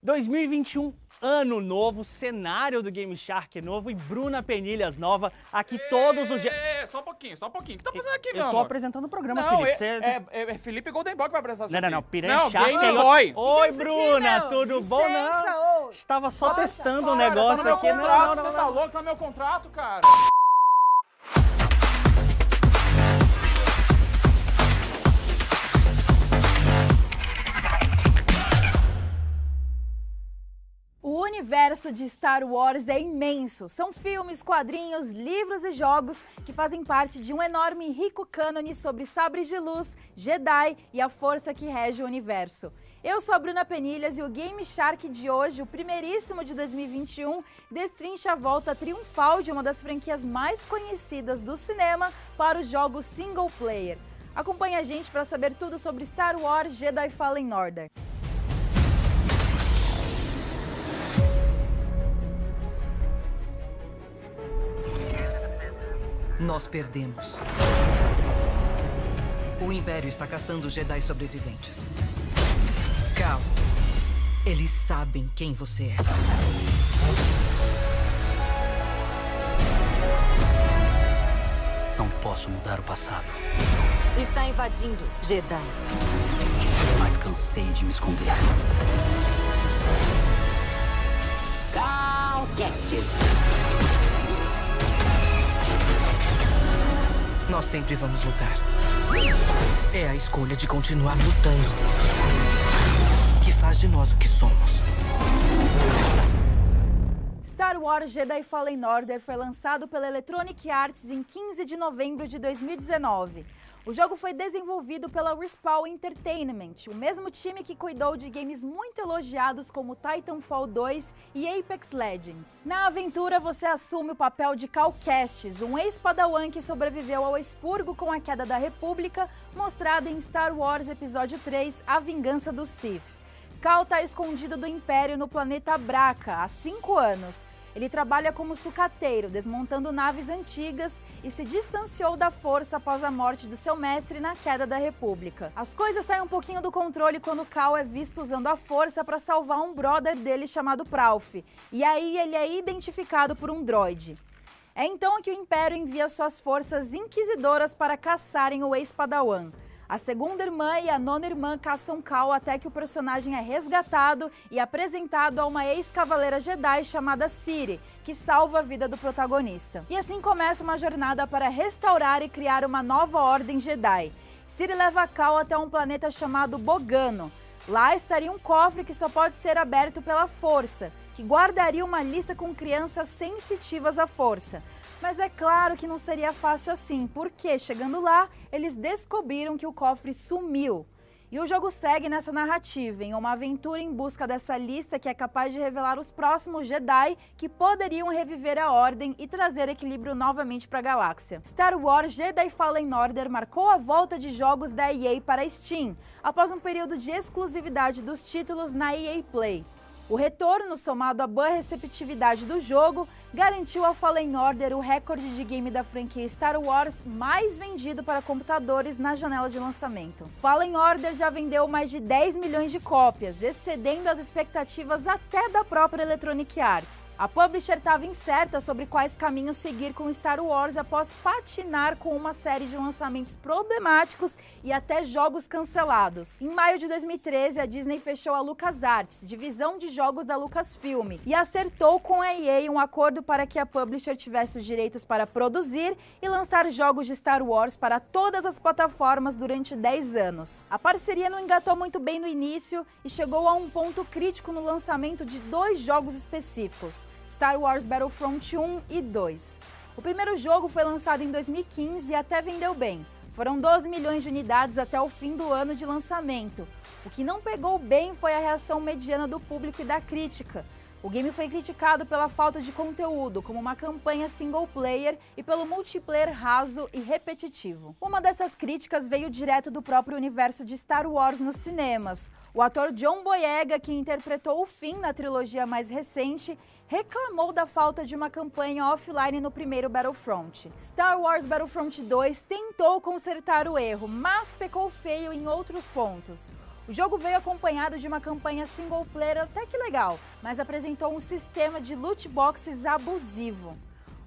2021, ano novo, cenário do Game Shark é novo e Bruna Penilhas nova, aqui todos os dias. Só um pouquinho. O que tá fazendo aqui, meu Eu tô amor? apresentando o programa, Não, Felipe. é Felipe Golden Boy que vai apresentar isso Não, aqui. Piranha Shark Game é Boy. Oi, isso aqui, Bruna, meu? tudo bom? Licença, Não, ô. estava só Nossa, testando o Cara, negócio tá no meu aqui. contrato, você tá louco? Tá no meu contrato, cara. O universo de Star Wars é imenso. São filmes, quadrinhos, livros e jogos que fazem parte de um enorme e rico cânone sobre sabres de luz, Jedi e a força que rege o universo. Eu sou a Bruna Penilhas e o Game Shark de hoje, o primeiríssimo de 2021, destrincha a volta triunfal de uma das franquias mais conhecidas do cinema para os jogos single player. Acompanhe a gente para saber tudo sobre Star Wars Jedi Fallen Order. Nós perdemos. O Império está caçando Jedi sobreviventes. Cal, eles sabem quem você é. Não posso mudar o passado, Está invadindo Jedi. mas cansei de me esconder. Calcast. Nós sempre vamos lutar. É a escolha de continuar lutando que faz de nós o que somos. Star Wars Jedi Fallen Order foi lançado pela Electronic Arts em 15 de novembro de 2019. O jogo foi desenvolvido pela Respawn Entertainment, o mesmo time que cuidou de games muito elogiados como Titanfall 2 e Apex Legends. Na aventura, você assume o papel de Cal Kestis, um ex-padawan que sobreviveu ao expurgo com a queda da República, mostrado em Star Wars Episódio 3, A Vingança dos Sith. Cal está escondido do Império no planeta Braca há 5 anos. Ele trabalha como sucateiro, desmontando naves antigas e se distanciou da força após a morte do seu mestre na queda da República. As coisas saem um pouquinho do controle quando Cal é visto usando a força para salvar um brother dele chamado Prauf, e aí ele é identificado por um droide. É então que o Império envia suas forças inquisidoras para caçarem o ex-padawan. A segunda irmã e a nona irmã caçam Cal até que o personagem é resgatado e apresentado a uma ex-cavaleira Jedi chamada Ciri, que salva a vida do protagonista. E assim começa uma jornada para restaurar e criar uma nova ordem Jedi. Ciri leva Cal até um planeta chamado Bogano. Lá estaria um cofre que só pode ser aberto pela força, que guardaria uma lista com crianças sensitivas à força. Mas é claro que não seria fácil assim, porque, chegando lá, eles descobriram que o cofre sumiu. E o jogo segue nessa narrativa, em uma aventura em busca dessa lista que é capaz de revelar os próximos Jedi que poderiam reviver a Ordem e trazer equilíbrio novamente para a galáxia. Star Wars Jedi Fallen Order marcou a volta de jogos da EA para a Steam, após um período de exclusividade dos títulos na EA Play. O retorno, somado à boa receptividade do jogo, garantiu a Fallen Order o recorde de game da franquia Star Wars mais vendido para computadores na janela de lançamento. Fallen Order já vendeu mais de 10 milhões de cópias, excedendo as expectativas até da própria Electronic Arts. A publisher estava incerta sobre quais caminhos seguir com Star Wars após patinar com uma série de lançamentos problemáticos e até jogos cancelados. Em maio de 2013, a Disney fechou a LucasArts, divisão de jogos da Lucasfilm, e acertou com a EA um acordo para que a publisher tivesse os direitos para produzir e lançar jogos de Star Wars para todas as plataformas durante 10 anos. A parceria não engatou muito bem no início e chegou a um ponto crítico no lançamento de 2 jogos específicos, Star Wars Battlefront 1 e 2. O primeiro jogo foi lançado em 2015 e até vendeu bem. Foram 12 milhões de unidades até o fim do ano de lançamento. O que não pegou bem foi a reação mediana do público e da crítica. O game foi criticado pela falta de conteúdo, como uma campanha single player, e pelo multiplayer raso e repetitivo. Uma dessas críticas veio direto do próprio universo de Star Wars nos cinemas. O ator John Boyega, que interpretou o Finn na trilogia mais recente, reclamou da falta de uma campanha offline no primeiro Battlefront. Star Wars Battlefront 2 tentou consertar o erro, mas pecou feio em outros pontos. O jogo veio acompanhado de uma campanha single player até que legal, mas apresentou um sistema de loot boxes abusivo.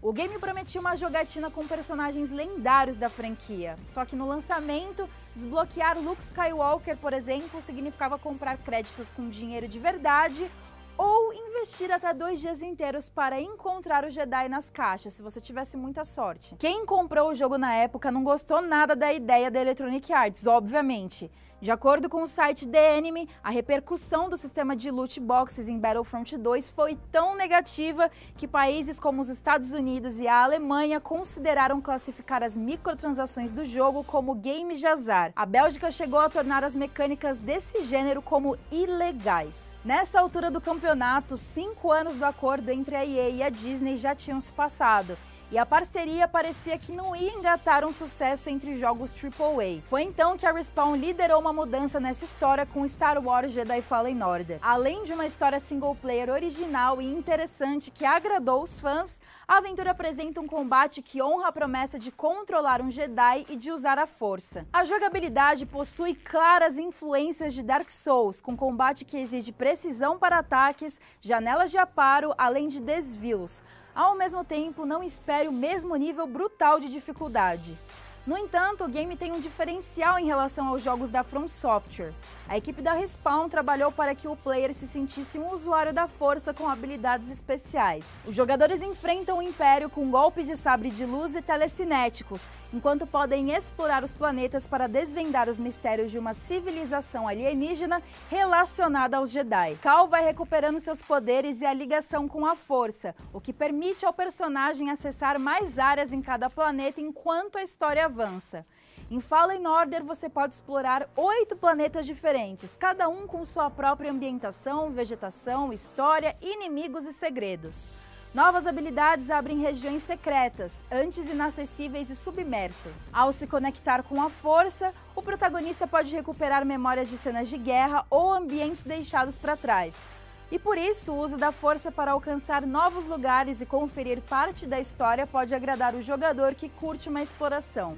O game prometia uma jogatina com personagens lendários da franquia, só que no lançamento, desbloquear Luke Skywalker, por exemplo, significava comprar créditos com dinheiro de verdade ou investir até 2 dias inteiros para encontrar o Jedi nas caixas, se você tivesse muita sorte. Quem comprou o jogo na época não gostou nada da ideia da Electronic Arts, obviamente. De acordo com o site The Enemy, a repercussão do sistema de loot boxes em Battlefront 2 foi tão negativa que países como os Estados Unidos e a Alemanha consideraram classificar as microtransações do jogo como games de azar. A Bélgica chegou a tornar as mecânicas desse gênero como ilegais. Nessa altura do campeonato, 5 anos do acordo entre a EA e a Disney já tinham se passado. E a parceria parecia que não ia engatar um sucesso entre jogos AAA. Foi então que a Respawn liderou uma mudança nessa história com Star Wars Jedi Fallen Order. Além de uma história single player original e interessante que agradou os fãs, a aventura apresenta um combate que honra a promessa de controlar um Jedi e de usar a força. A jogabilidade possui claras influências de Dark Souls, com combate que exige precisão para ataques, janelas de aparo, além de desvios. Ao mesmo tempo, não espere o mesmo nível brutal de dificuldade. No entanto, o game tem um diferencial em relação aos jogos da From Software. A equipe da Respawn trabalhou para que o player se sentisse um usuário da força com habilidades especiais. Os jogadores enfrentam o Império com golpes de sabre de luz e telecinéticos, enquanto podem explorar os planetas para desvendar os mistérios de uma civilização alienígena relacionada aos Jedi. Cal vai recuperando seus poderes e a ligação com a força, o que permite ao personagem acessar mais áreas em cada planeta enquanto a história avança. Em Fallen Order você pode explorar 8 planetas diferentes, cada um com sua própria ambientação, vegetação, história, inimigos e segredos. Novas habilidades abrem regiões secretas, antes inacessíveis e submersas. Ao se conectar com a força, o protagonista pode recuperar memórias de cenas de guerra ou ambientes deixados para trás. E por isso, o uso da força para alcançar novos lugares e conferir parte da história pode agradar o jogador que curte uma exploração.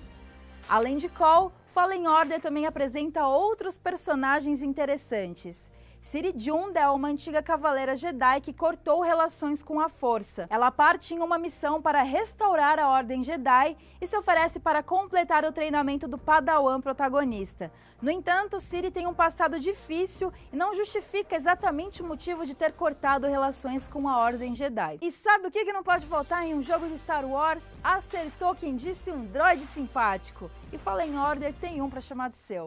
Além de Cal, Fallen Order também apresenta outros personagens interessantes. Ciri Junda é uma antiga cavaleira Jedi que cortou relações com a força. Ela parte em uma missão para restaurar a Ordem Jedi e se oferece para completar o treinamento do Padawan protagonista. No entanto, Ciri tem um passado difícil e não justifica exatamente o motivo de ter cortado relações com a Ordem Jedi. E sabe o que não pode faltar em um jogo de Star Wars? Acertou quem disse, um droide simpático. E Fallen Order tem um para chamar de seu.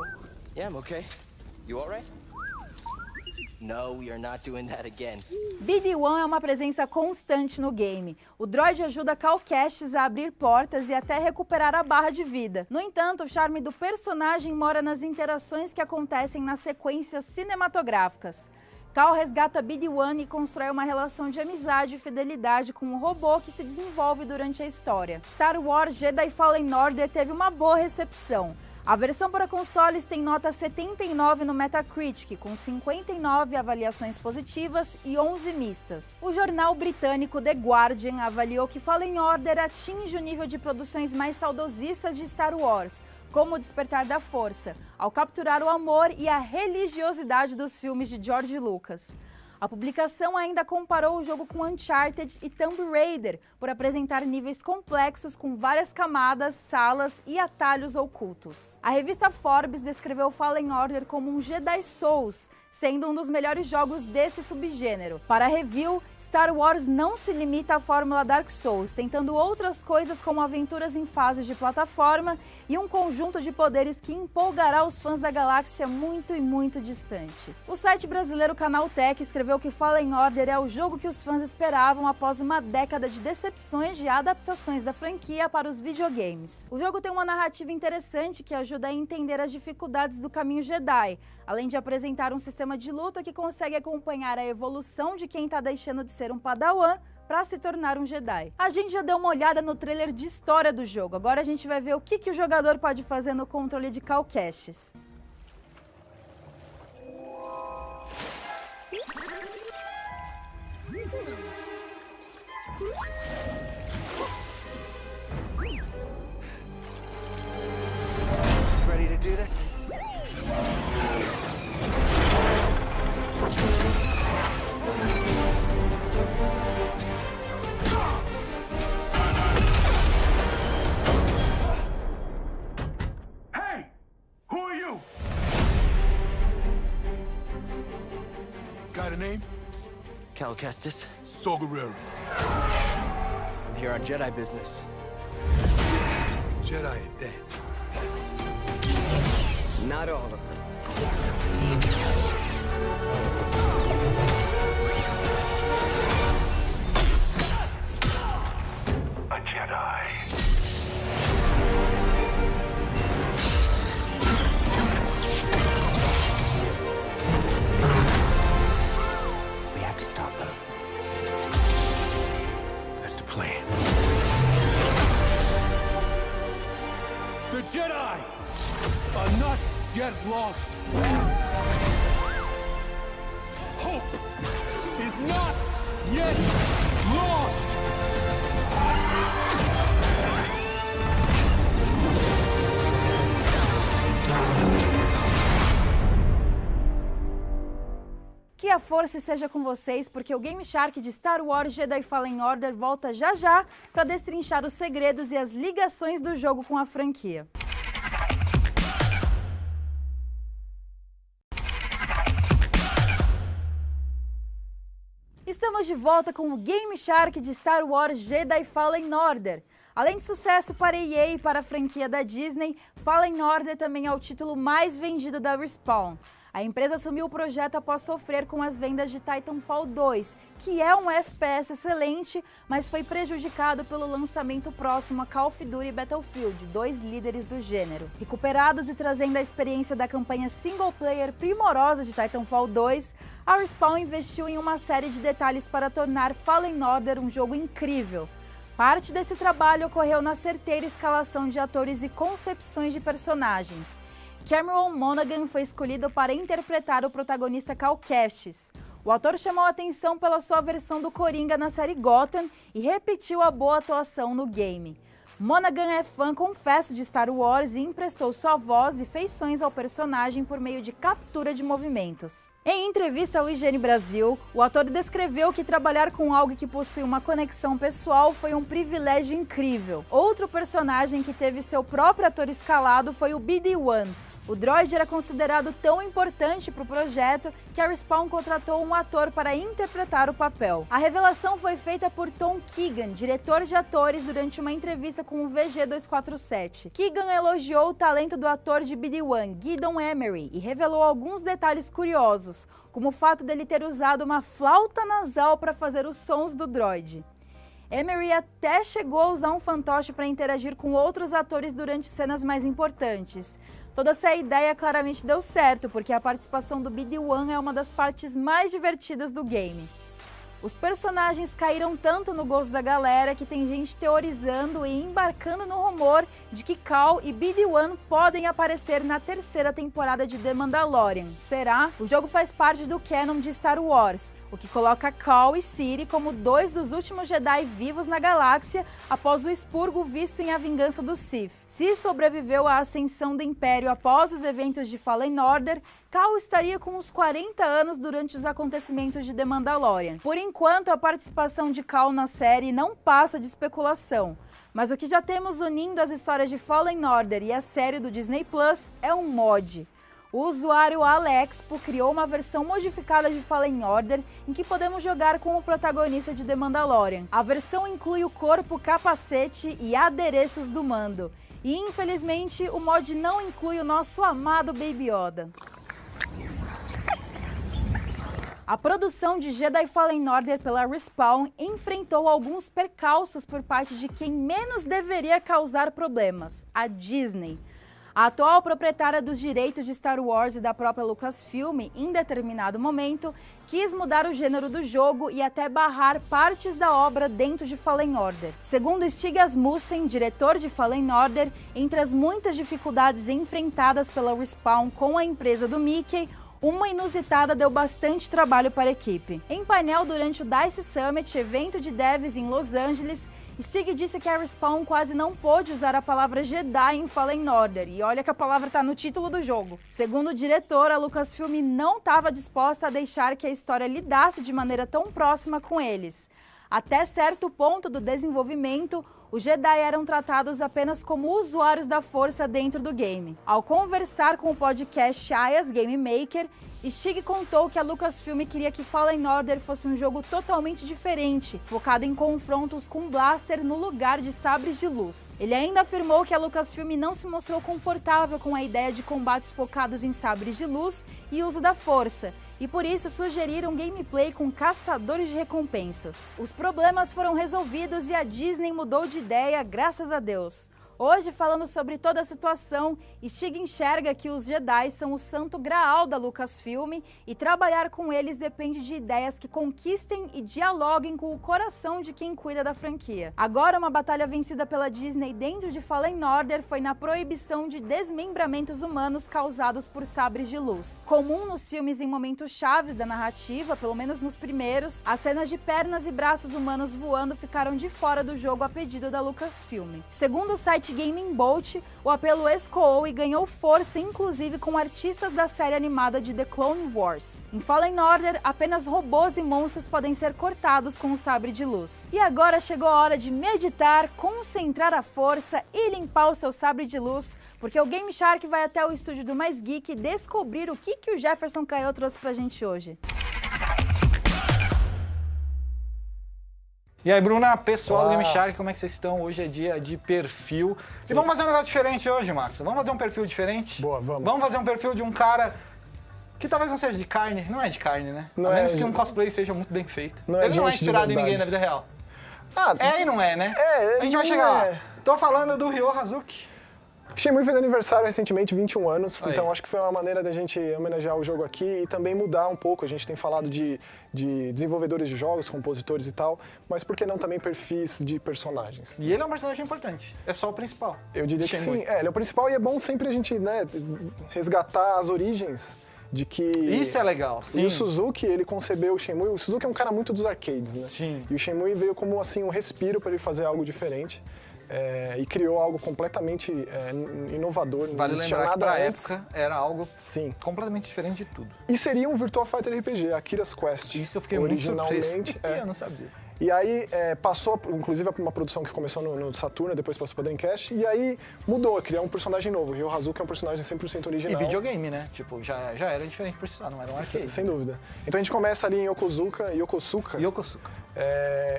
Yeah, I'm okay. You alright? No, you're not doing that again. BD-1 é uma presença constante no game. O droid ajuda Cal Kestis a abrir portas e até recuperar a barra de vida. No entanto, o charme do personagem mora nas interações que acontecem nas sequências cinematográficas. Cal resgata BD-1 e constrói uma relação de amizade e fidelidade com um robô que se desenvolve durante a história. Star Wars Jedi Fallen Order teve uma boa recepção. A versão para consoles tem nota 79 no Metacritic, com 59 avaliações positivas e 11 mistas. O jornal britânico The Guardian avaliou que Fallen Order atinge o nível de produções mais saudosistas de Star Wars, como O Despertar da Força, ao capturar o amor e a religiosidade dos filmes de George Lucas. A publicação ainda comparou o jogo com Uncharted e Tomb Raider, por apresentar níveis complexos com várias camadas, salas e atalhos ocultos. A revista Forbes descreveu Fallen Order como um Jedi Souls, sendo um dos melhores jogos desse subgênero. Para a review, Star Wars não se limita à fórmula Dark Souls, tentando outras coisas como aventuras em fases de plataforma e um conjunto de poderes que empolgará os fãs da galáxia muito e muito distante. O site brasileiro Canaltech escreveu que Fallen Order é o jogo que os fãs esperavam após uma década de decepções de adaptações da franquia para os videogames. O jogo tem uma narrativa interessante que ajuda a entender as dificuldades do caminho Jedi, além de apresentar um sistema de luta que consegue acompanhar a evolução de quem está deixando de ser um Padawan para se tornar um Jedi. A gente já deu uma olhada no trailer de história do jogo, agora a gente vai ver o que o jogador pode fazer no controle de Cal Kestis. Ready to do this? name? Cal Kestis. Saw Gerrera. I'm here on Jedi business. Jedi are dead. Not all of them. A Jedi. We have to stop them. That's the plan. The Jedi are not yet lost. Hope is not yet lost. Que a força esteja com vocês, porque o Game Shark de Star Wars Jedi Fallen Order volta já já para destrinchar os segredos e as ligações do jogo com a franquia. Estamos de volta com o Game Shark de Star Wars Jedi Fallen Order. Além de sucesso para a EA e para a franquia da Disney, Fallen Order também é o título mais vendido da Respawn. A empresa assumiu o projeto após sofrer com as vendas de Titanfall 2, que é um FPS excelente, mas foi prejudicado pelo lançamento próximo a Call of Duty e Battlefield, dois líderes do gênero. Recuperados e trazendo a experiência da campanha single-player primorosa de Titanfall 2, a Respawn investiu em uma série de detalhes para tornar Fallen Order um jogo incrível. Parte desse trabalho ocorreu na certeira escalação de atores e concepções de personagens. Cameron Monaghan foi escolhido para interpretar o protagonista Cal Kestis. O ator chamou a atenção pela sua versão do Coringa na série Gotham e repetiu a boa atuação no game. Monaghan é fã confesso de Star Wars e emprestou sua voz e feições ao personagem por meio de captura de movimentos. Em entrevista ao IGN Brasil, o ator descreveu que trabalhar com algo que possui uma conexão pessoal foi um privilégio incrível. Outro personagem que teve seu próprio ator escalado foi o BD-1. O droid era considerado tão importante para o projeto que a Respawn contratou um ator para interpretar o papel. A revelação foi feita por Tom Keegan, diretor de atores, durante uma entrevista com o VG247. Keegan elogiou o talento do ator de BD-1, Gideon Emery, e revelou alguns detalhes curiosos, como o fato dele ter usado uma flauta nasal para fazer os sons do droid. Emery até chegou a usar um fantoche para interagir com outros atores durante cenas mais importantes. Toda essa ideia claramente deu certo, porque a participação do BD-1 é uma das partes mais divertidas do game. Os personagens caíram tanto no gosto da galera que tem gente teorizando e embarcando no rumor de que Cal e BD-1 podem aparecer na terceira temporada de The Mandalorian. Será? O jogo faz parte do canon de Star Wars, o que coloca Cal e Ciri como dois dos últimos Jedi vivos na galáxia após o expurgo visto em A Vingança do Sith. Se sobreviveu à ascensão do Império após os eventos de Fallen Order, Cal estaria com uns 40 anos durante os acontecimentos de The Mandalorian. Por enquanto, a participação de Cal na série não passa de especulação, mas o que já temos unindo as histórias de Fallen Order e a série do Disney Plus é um mod. O usuário Alexpo criou uma versão modificada de Fallen Order em que podemos jogar com o protagonista de The Mandalorian. A versão inclui o corpo, capacete e adereços do Mando. E infelizmente o mod não inclui o nosso amado Baby Yoda. A produção de Jedi Fallen Order pela Respawn enfrentou alguns percalços por parte de quem menos deveria causar problemas, a Disney. A atual proprietária dos direitos de Star Wars e da própria Lucasfilm, em determinado momento, quis mudar o gênero do jogo e até barrar partes da obra dentro de Fallen Order. Segundo Stig Asmussen, diretor de Fallen Order, entre as muitas dificuldades enfrentadas pela Respawn com a empresa do Mickey, uma inusitada deu bastante trabalho para a equipe. Em painel durante o DICE Summit, evento de devs em Los Angeles, Stig disse que a Respawn quase não pôde usar a palavra Jedi em Fallen Order, e olha que a palavra está no título do jogo. Segundo o diretor, a Lucasfilm não estava disposta a deixar que a história lidasse de maneira tão próxima com eles. Até certo ponto do desenvolvimento, os Jedi eram tratados apenas como usuários da força dentro do game. Ao conversar com o podcast Aya's Game Maker, Stig contou que a Lucasfilm queria que Fallen Order fosse um jogo totalmente diferente, focado em confrontos com blaster no lugar de sabres de luz. Ele ainda afirmou que a Lucasfilm não se mostrou confortável com a ideia de combates focados em sabres de luz e uso da força, e por isso sugeriram gameplay com caçadores de recompensas. Os problemas foram resolvidos e a Disney mudou de ideia, graças a Deus. Hoje, falando sobre toda a situação, Stig enxerga que os Jedi são o santo graal da Lucasfilm e trabalhar com eles depende de ideias que conquistem e dialoguem com o coração de quem cuida da franquia. Agora, uma batalha vencida pela Disney dentro de Fallen Order foi na proibição de desmembramentos humanos causados por sabres de luz. Comum nos filmes em momentos chaves da narrativa, pelo menos nos primeiros, as cenas de pernas e braços humanos voando ficaram de fora do jogo a pedido da Lucasfilm. Segundo o site Gaming Bolt, o apelo escoou e ganhou força, inclusive com artistas da série animada de The Clone Wars. Em Fallen Order, apenas robôs e monstros podem ser cortados com o sabre de luz. E agora chegou a hora de meditar, concentrar a força e limpar o seu sabre de luz, porque o Game Shark vai até o estúdio do Mais Geek descobrir o que o Jefferson Caio trouxe pra gente hoje. E aí, Bruna, pessoal do Game Shark, como é que vocês estão? Hoje é dia de perfil. E vamos fazer um negócio diferente hoje, Max. Vamos fazer um perfil diferente? Boa, vamos. Vamos fazer um perfil de um cara que talvez não seja de carne. Não é de carne, né? Não a menos é que um cosplay seja muito bem feito. Não Ele não é inspirado em ninguém na vida real. É e não é, né? A gente vai chegar lá. Tô falando do Ryo Hazuki. Shenmue fez aniversário recentemente, 21 anos, Aí. então acho que foi uma maneira da gente homenagear o jogo aqui e também mudar um pouco. A gente tem falado de desenvolvedores de jogos, compositores e tal, mas por que não também perfis de personagens? E ele é um personagem importante, é só o principal. Eu diria que sim, ele é o principal e é bom sempre a gente, né, resgatar as origens de que... Isso é legal, sim. E o Suzuki, ele concebeu o Shenmue, o Suzuki é um cara muito dos arcades, né? Sim. E o Shenmue veio como, assim, um respiro para ele fazer algo diferente. E criou algo completamente inovador. Vale não existia lembrar que nada pra antes. época era algo Sim. completamente diferente de tudo. E seria um Virtua Fighter RPG, Akira's Quest. Isso eu fiquei muito surpreso. Originalmente. Eu não sabia. E aí passou, inclusive, uma produção que começou no Saturn, depois passou pra Dreamcast, e aí mudou, criou um personagem novo. O Ryo Hazuki é um personagem 100% original. E videogame, né? Tipo, já era diferente por si só, não era um arcade. Sem dúvida. Então a gente começa ali em Yokosuka.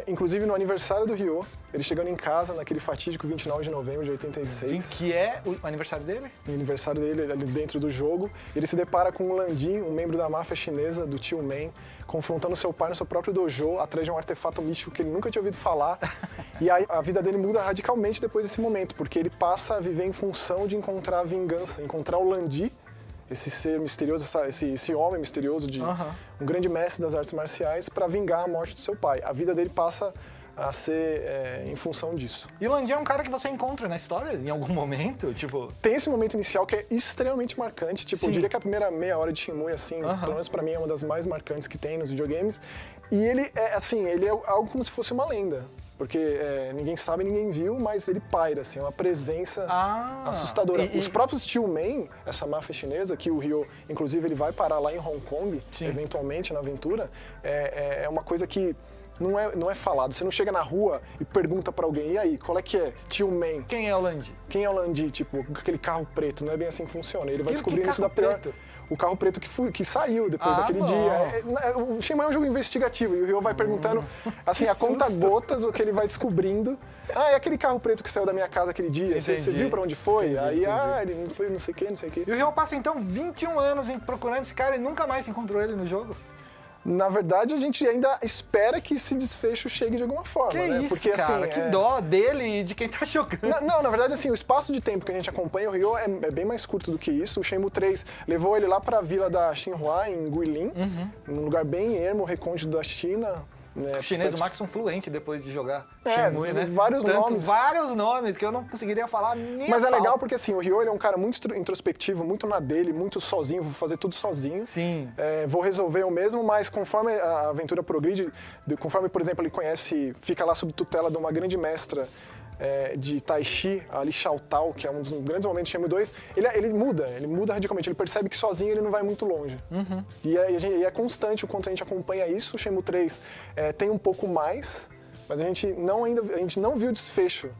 Inclusive no aniversário do Ryo, ele chegando em casa naquele fatídico 29 de novembro de 86. Que é o aniversário dele? O aniversário dele, ali dentro do jogo. Ele se depara com o Lan Di, um membro da máfia chinesa, do Tio Man, confrontando seu pai no seu próprio dojo, atrás de um artefato místico que ele nunca tinha ouvido falar. E aí a vida dele muda radicalmente depois desse momento, porque ele passa a viver em função de encontrar a vingança, encontrar o Lan Di, esse ser misterioso, esse homem misterioso, um grande mestre das artes marciais, para vingar a morte do seu pai. A vida dele passa a ser em função disso. E o Lan Di é um cara que você encontra na história em algum momento, tipo... Tem esse momento inicial que é extremamente marcante, tipo, eu diria que a primeira meia hora de Shenmue, assim, pelo menos pra mim é uma das mais marcantes que tem nos videogames, e ele é, assim, ele é algo como se fosse uma lenda. Porque ninguém sabe, ninguém viu, mas ele paira, assim, é uma presença assustadora. Os próprios Tio Man, essa máfia chinesa, que o Ryo, inclusive, ele vai parar lá em Hong Kong, eventualmente, na aventura, é uma coisa que não é falado. Você não chega na rua e pergunta pra alguém, e aí, qual é que é? Tio Man. Quem é o Lan Di? Quem é o Lan Di? Tipo, aquele carro preto, não é bem assim que funciona. Ele vai descobrindo isso da pior... O carro preto que saiu depois daquele dia. O Shenmue é um jogo investigativo e o Ryo vai perguntando, assim, a conta-gotas o que ele vai descobrindo. É aquele carro preto que saiu da minha casa aquele dia, você viu pra onde foi? Entendi. Ele não foi não sei o que. E o Ryo passa, então, 21 anos procurando esse cara e nunca mais encontrou ele no jogo? Na verdade, a gente ainda espera que esse desfecho chegue de alguma forma, né? Isso, porque, cara, assim, que dó dele e de quem tá jogando. Na verdade, assim, o espaço de tempo que a gente acompanha o Ryo é bem mais curto do que isso. O Shenmue 3 levou ele lá pra vila da Xinhua, em Guilin, num lugar bem ermo, recôndito da China. O chinês do Max são fluente depois de jogar Shenmue, né? Vários nomes que eu não conseguiria falar nem Mas é legal porque, assim, o Ryo ele é um cara muito introspectivo, muito na dele, muito sozinho, vou fazer tudo sozinho. Sim. Vou resolver eu mesmo, mas conforme a aventura progride, conforme, por exemplo, ele fica lá sob tutela de uma grande mestra de Tai Chi, a Li Xiaotao, que é um dos grandes momentos de Shenmue 2, ele muda radicalmente, ele percebe que sozinho ele não vai muito longe. E é constante o quanto a gente acompanha isso. O Shenmue 3 tem um pouco mais, mas a gente não viu o desfecho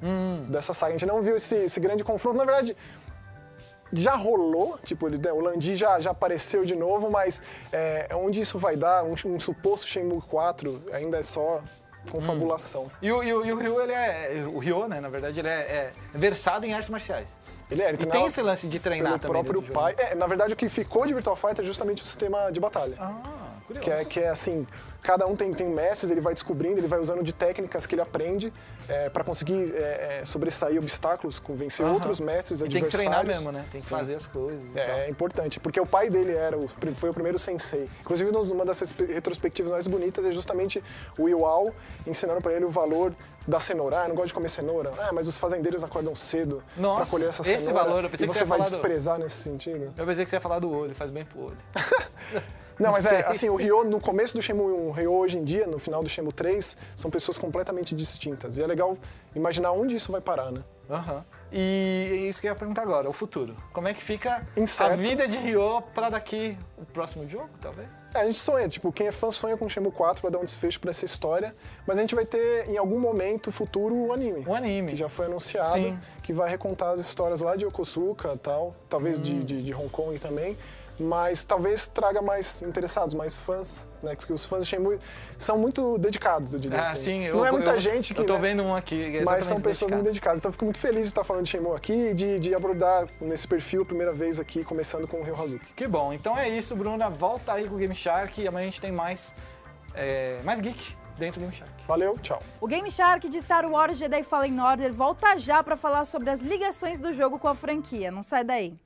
dessa saga, a gente não viu esse grande confronto. Na verdade, já rolou, tipo, o Lan Di já apareceu de novo, mas onde isso vai dar, um suposto Shenmue 4, ainda é só confabulação. E o Ryo, o Ryo, né, na verdade, ele é versado em artes marciais. Ele e tem esse lance de treinar também. O próprio pai. Na verdade, o que ficou de Virtua Fighter é justamente o sistema de batalha. Curioso. Que é assim, cada um tem mestres, ele vai descobrindo, ele vai usando de técnicas que ele aprende para conseguir sobressair obstáculos, vencer outros mestres, adversários. Tem que treinar mesmo, né? Tem que fazer as coisas. É importante, porque o pai dele foi o primeiro sensei. Inclusive, uma dessas retrospectivas mais bonitas é justamente o Iwao ensinando para ele o valor da cenoura. Eu não gosto de comer cenoura. Mas os fazendeiros acordam cedo para colher essa cenoura. Esse valor, eu pensei que você vai desprezar nesse sentido. Eu pensei que você ia falar do olho, faz bem pro olho. Não, mas assim, o Ryo, no começo do Shenmue 1, o Ryo hoje em dia, no final do Shenmue 3, são pessoas completamente distintas. E é legal imaginar onde isso vai parar, né? E isso que eu ia perguntar agora, o futuro. Como é que fica Incerto. A vida de Ryo pra daqui, o próximo jogo, talvez? A gente sonha, tipo, quem é fã sonha com o Shenmue 4 pra dar um desfecho pra essa história, mas a gente vai ter, em algum momento futuro, o anime. Um anime. Que já foi anunciado, que vai recontar as histórias lá de Yokosuka e tal, talvez de Hong Kong também. Mas talvez traga mais interessados, mais fãs, né? Porque os fãs de Shenmue são muito dedicados, eu diria assim. Sim, não é muita gente que... Eu tô vendo um aqui, mas são pessoas muito dedicadas. Então eu fico muito feliz de estar falando de Shenmue aqui e de abordar nesse perfil a primeira vez aqui, começando com o Ryo Hazuki. Que bom. Então é isso, Bruna. Volta aí com o Game Shark e amanhã a gente tem mais geek dentro do Game Shark. Valeu, tchau. O Game Shark de Star Wars Jedi Fallen Order volta já para falar sobre as ligações do jogo com a franquia. Não sai daí.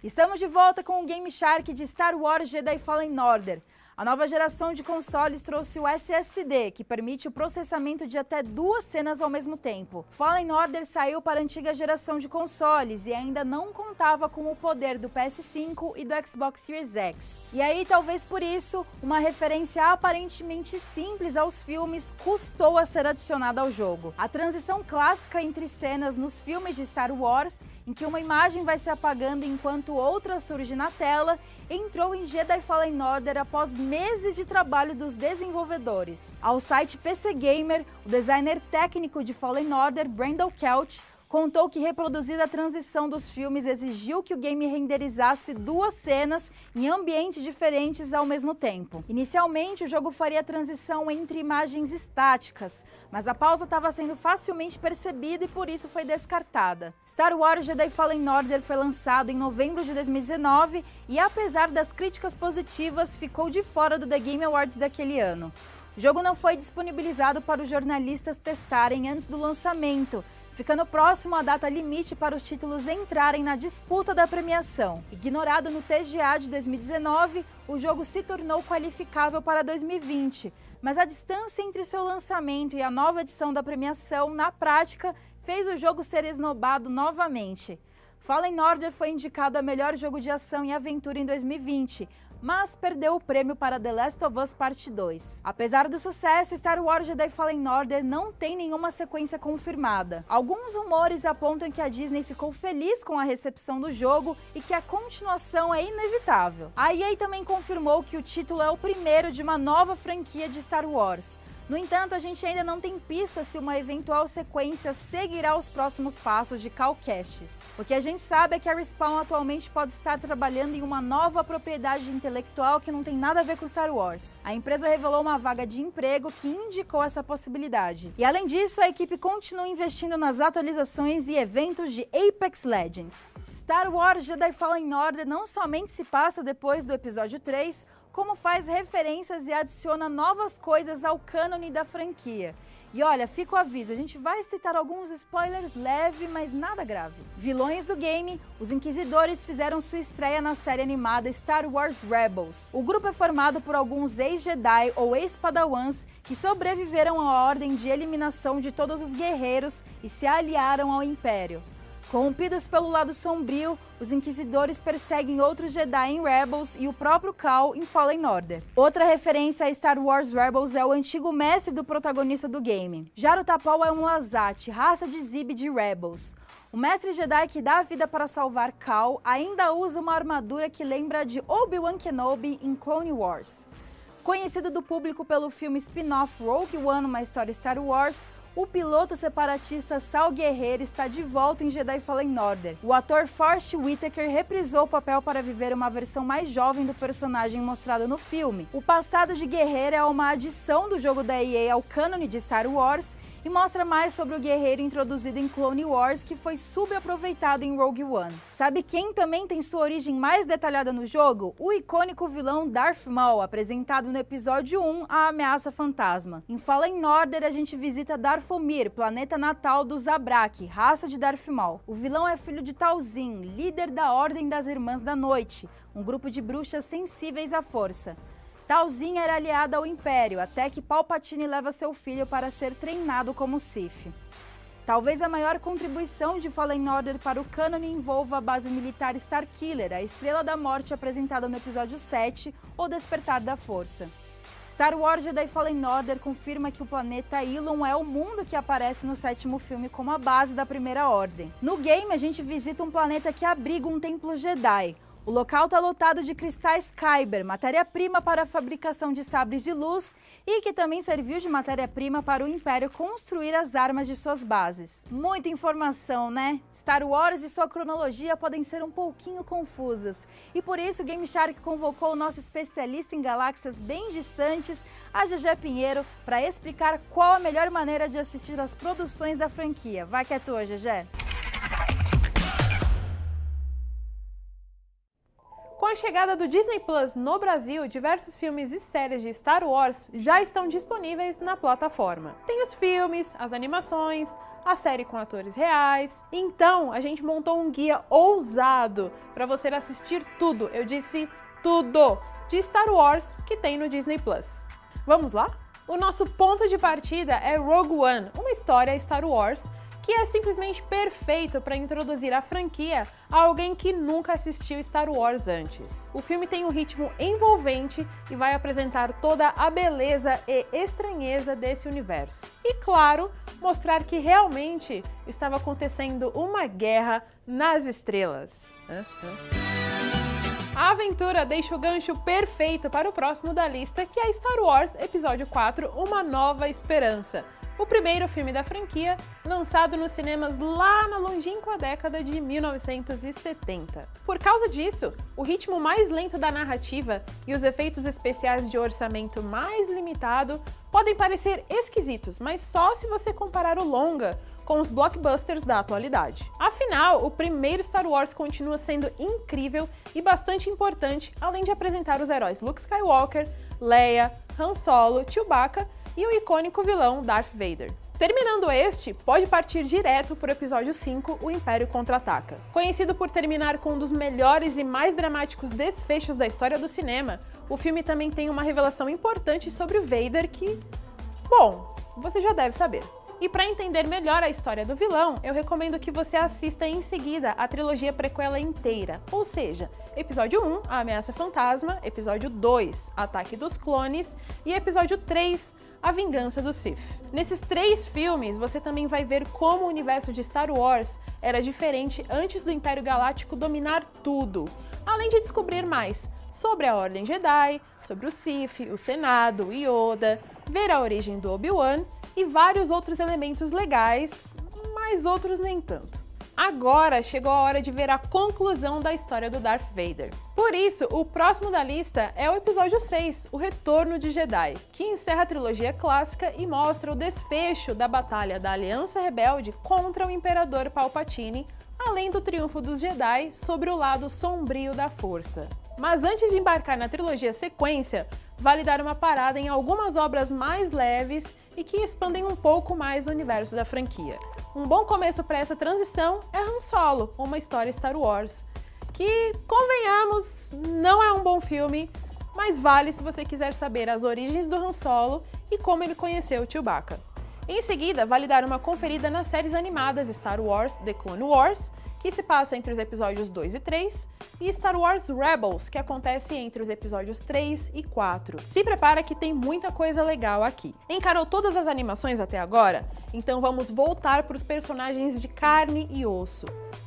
Estamos de volta com o Game Shark de Star Wars Jedi Fallen Order. A nova geração de consoles trouxe o SSD, que permite o processamento de até 2 cenas ao mesmo tempo. Fallen Order saiu para a antiga geração de consoles e ainda não contava com o poder do PS5 e do Xbox Series X. E aí, talvez por isso, uma referência aparentemente simples aos filmes custou a ser adicionada ao jogo. A transição clássica entre cenas nos filmes de Star Wars, em que uma imagem vai se apagando enquanto outra surge na tela, entrou em Jedi Fallen Order após meses de trabalho dos desenvolvedores. Ao site PC Gamer, o designer técnico de Fallen Order, Brandon Couch, contou que reproduzir a transição dos filmes exigiu que o game renderizasse 2 cenas em ambientes diferentes ao mesmo tempo. Inicialmente, o jogo faria a transição entre imagens estáticas, mas a pausa estava sendo facilmente percebida e por isso foi descartada. Star Wars Jedi Fallen Order foi lançado em novembro de 2019 e, apesar das críticas positivas, ficou de fora do The Game Awards daquele ano. O jogo não foi disponibilizado para os jornalistas testarem antes do lançamento, ficando próximo à data limite para os títulos entrarem na disputa da premiação. Ignorado no TGA de 2019, o jogo se tornou qualificável para 2020, mas a distância entre seu lançamento e a nova edição da premiação, na prática, fez o jogo ser esnobado novamente. Fallen Order foi indicado a melhor jogo de ação e aventura em 2020, mas perdeu o prêmio para The Last of Us Part 2. Apesar do sucesso, Star Wars Jedi Fallen Order não tem nenhuma sequência confirmada. Alguns rumores apontam que a Disney ficou feliz com a recepção do jogo e que a continuação é inevitável. A EA também confirmou que o título é o primeiro de uma nova franquia de Star Wars. No entanto, a gente ainda não tem pista se uma eventual sequência seguirá os próximos passos de Cal Kestis. O que a gente sabe é que a Respawn atualmente pode estar trabalhando em uma nova propriedade intelectual que não tem nada a ver com Star Wars. A empresa revelou uma vaga de emprego que indicou essa possibilidade. E além disso, a equipe continua investindo nas atualizações e eventos de Apex Legends. Star Wars Jedi Fallen Order não somente se passa depois do episódio 3, como faz referências e adiciona novas coisas ao cânone da franquia. E olha, fica o aviso, a gente vai citar alguns spoilers leves, mas nada grave. Vilões do game, os Inquisidores fizeram sua estreia na série animada Star Wars Rebels. O grupo é formado por alguns ex-Jedi ou ex-Padawans que sobreviveram à ordem de eliminação de todos os guerreiros e se aliaram ao Império. Corrompidos pelo lado sombrio, os Inquisidores perseguem outros Jedi em Rebels e o próprio Cal em Fallen Order. Outra referência a Star Wars Rebels é o antigo mestre do protagonista do game. Jaro Tapal é um Lazat, raça de Zib de Rebels. O mestre Jedi que dá a vida para salvar Cal ainda usa uma armadura que lembra de Obi-Wan Kenobi em Clone Wars. Conhecido do público pelo filme spin-off Rogue One, uma história Star Wars, o piloto separatista Saw Gerrera está de volta em Jedi Fallen Order. O ator Forrest Whitaker reprisou o papel para viver uma versão mais jovem do personagem mostrado no filme. O passado de Gerrera é uma adição do jogo da EA ao cânone de Star Wars e mostra mais sobre o guerreiro introduzido em Clone Wars, que foi subaproveitado em Rogue One. Sabe quem também tem sua origem mais detalhada no jogo? O icônico vilão Darth Maul, apresentado no episódio 1, A Ameaça Fantasma. Em Fallen Order, a gente visita Dathomir, planeta natal dos Zabrak, raça de Darth Maul. O vilão é filho de Talzin, líder da Ordem das Irmãs da Noite, um grupo de bruxas sensíveis à força. Talzin era aliada ao Império, até que Palpatine leva seu filho para ser treinado como Sith. Talvez a maior contribuição de Fallen Order para o cânone envolva a base militar Starkiller, a Estrela da Morte apresentada no episódio 7, O Despertar da Força. Star Wars Jedi Fallen Order confirma que o planeta Ilum é o mundo que aparece no 7º filme como a base da Primeira Ordem. No game, a gente visita um planeta que abriga um templo Jedi. O local está lotado de cristais Kyber, matéria-prima para a fabricação de sabres de luz e que também serviu de matéria-prima para o Império construir as armas de suas bases. Muita informação, né? Star Wars e sua cronologia podem ser um pouquinho confusas. E por isso o Game Shark convocou o nosso especialista em galáxias bem distantes, a Gegé Pinheiro, para explicar qual a melhor maneira de assistir às produções da franquia. Vai que é tua, Gegé! Com a chegada do Disney Plus no Brasil, diversos filmes e séries de Star Wars já estão disponíveis na plataforma. Tem os filmes, as animações, a série com atores reais. Então, a gente montou um guia ousado para você assistir tudo, eu disse tudo, de Star Wars que tem no Disney Plus. Vamos lá? O nosso ponto de partida é Rogue One, uma história Star Wars que é simplesmente perfeito para introduzir a franquia a alguém que nunca assistiu Star Wars antes. O filme tem um ritmo envolvente e vai apresentar toda a beleza e estranheza desse universo. E claro, mostrar que realmente estava acontecendo uma guerra nas estrelas. A aventura deixa o gancho perfeito para o próximo da lista, que é Star Wars Episódio 4, Uma Nova Esperança. O primeiro filme da franquia, lançado nos cinemas lá na longínqua década de 1970. Por causa disso, o ritmo mais lento da narrativa e os efeitos especiais de orçamento mais limitado podem parecer esquisitos, mas só se você comparar o longa com os blockbusters da atualidade. Afinal, o primeiro Star Wars continua sendo incrível e bastante importante, além de apresentar os heróis Luke Skywalker, Leia, Han Solo, Chewbacca e o icônico vilão Darth Vader. Terminando este, pode partir direto para o episódio 5, O Império Contra-Ataca. Conhecido por terminar com um dos melhores e mais dramáticos desfechos da história do cinema, o filme também tem uma revelação importante sobre o Vader que, bom, você já deve saber. E para entender melhor a história do vilão, eu recomendo que você assista em seguida a trilogia prequela inteira, ou seja, episódio 1, A Ameaça Fantasma, episódio 2, Ataque dos Clones e episódio 3, A Vingança do Sith. Nesses 3 filmes, você também vai ver como o universo de Star Wars era diferente antes do Império Galáctico dominar tudo, além de descobrir mais sobre a Ordem Jedi, sobre o Sith, o Senado, o Yoda, ver a origem do Obi-Wan e vários outros elementos legais, mas outros nem tanto. Agora chegou a hora de ver a conclusão da história do Darth Vader. Por isso, o próximo da lista é o episódio 6, O Retorno de Jedi, que encerra a trilogia clássica e mostra o desfecho da batalha da Aliança Rebelde contra o Imperador Palpatine, além do triunfo dos Jedi sobre o lado sombrio da Força. Mas antes de embarcar na trilogia sequência, vale dar uma parada em algumas obras mais leves e que expandem um pouco mais o universo da franquia. Um bom começo para essa transição é Han Solo, uma história Star Wars, que, convenhamos, não é um bom filme, mas vale se você quiser saber as origens do Han Solo e como ele conheceu o Chewbacca. Em seguida, vale dar uma conferida nas séries animadas Star Wars The Clone Wars, que que se passa entre os episódios 2 e 3, e Star Wars Rebels, que acontece entre os episódios 3 e 4. Se prepara que tem muita coisa legal aqui. Encarou todas as animações até agora? Então vamos voltar para os personagens de carne e osso.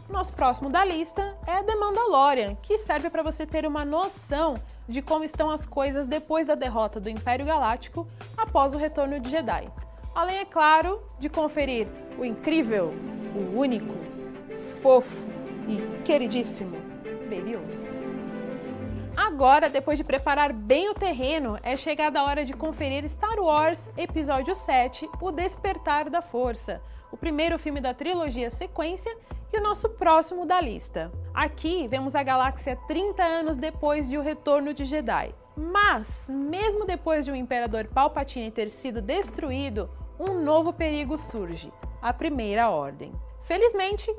Nosso próximo da lista é The Mandalorian, que serve para você ter uma noção de como estão as coisas depois da derrota do Império Galáctico após o retorno de Jedi. Além, é claro, de conferir o incrível, o único, fofo e queridíssimo Baby Yoda. Agora, depois de preparar bem o terreno, é chegada a hora de conferir Star Wars Episódio 7, O Despertar da Força, o primeiro filme da trilogia sequência e o nosso próximo da lista. Aqui vemos a galáxia 30 anos depois de O Retorno de Jedi. Mas, mesmo depois de o Imperador Palpatine ter sido destruído, um novo perigo surge, a Primeira Ordem. Felizmente,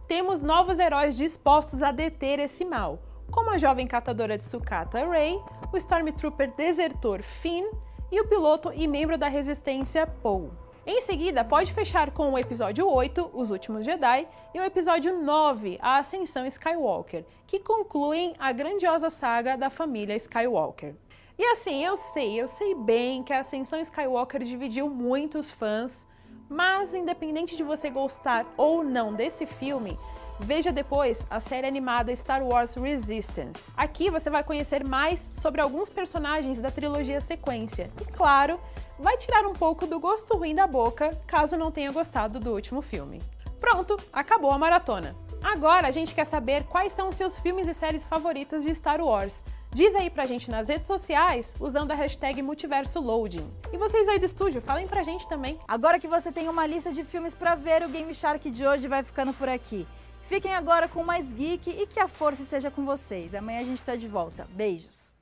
temos novos heróis dispostos a deter esse mal, como a jovem catadora de sucata Rey, o Stormtrooper desertor Finn e o piloto e membro da Resistência Poe. Em seguida, pode fechar com o episódio 8, Os Últimos Jedi, e o episódio 9, A Ascensão Skywalker, que concluem a grandiosa saga da família Skywalker. E assim, eu sei bem que a Ascensão Skywalker dividiu muitos fãs, mas independente de você gostar ou não desse filme, veja depois a série animada Star Wars Resistance. Aqui você vai conhecer mais sobre alguns personagens da trilogia sequência e, claro, vai tirar um pouco do gosto ruim da boca, caso não tenha gostado do último filme. Pronto, acabou a maratona. Agora a gente quer saber quais são os seus filmes e séries favoritos de Star Wars. Diz aí pra gente nas redes sociais, usando a hashtag MultiversoLoading. E vocês aí do estúdio, falem pra gente também. Agora que você tem uma lista de filmes pra ver, o Game Shark de hoje vai ficando por aqui. Fiquem agora com mais geek e que a força esteja com vocês. Amanhã a gente tá de volta. Beijos!